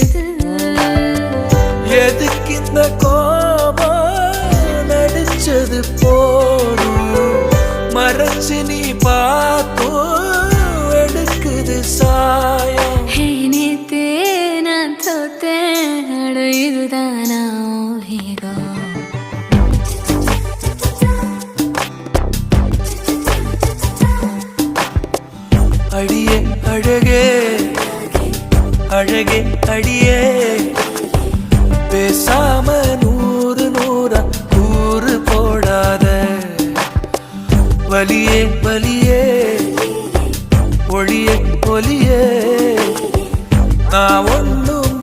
நடுங்குது. எதுக்கு இந்த கோபம் நடிச்சது போதும் மறைச்சு நீ பார்த்தோ எடுக்குது சாயம். நேத்தே நான் தோத்தேன், அட இதுதானா ஈகோ. அடியே அழகே அழகே அடியே பேசாம நூறு நூறா கூறு போடாத வலியே வலியே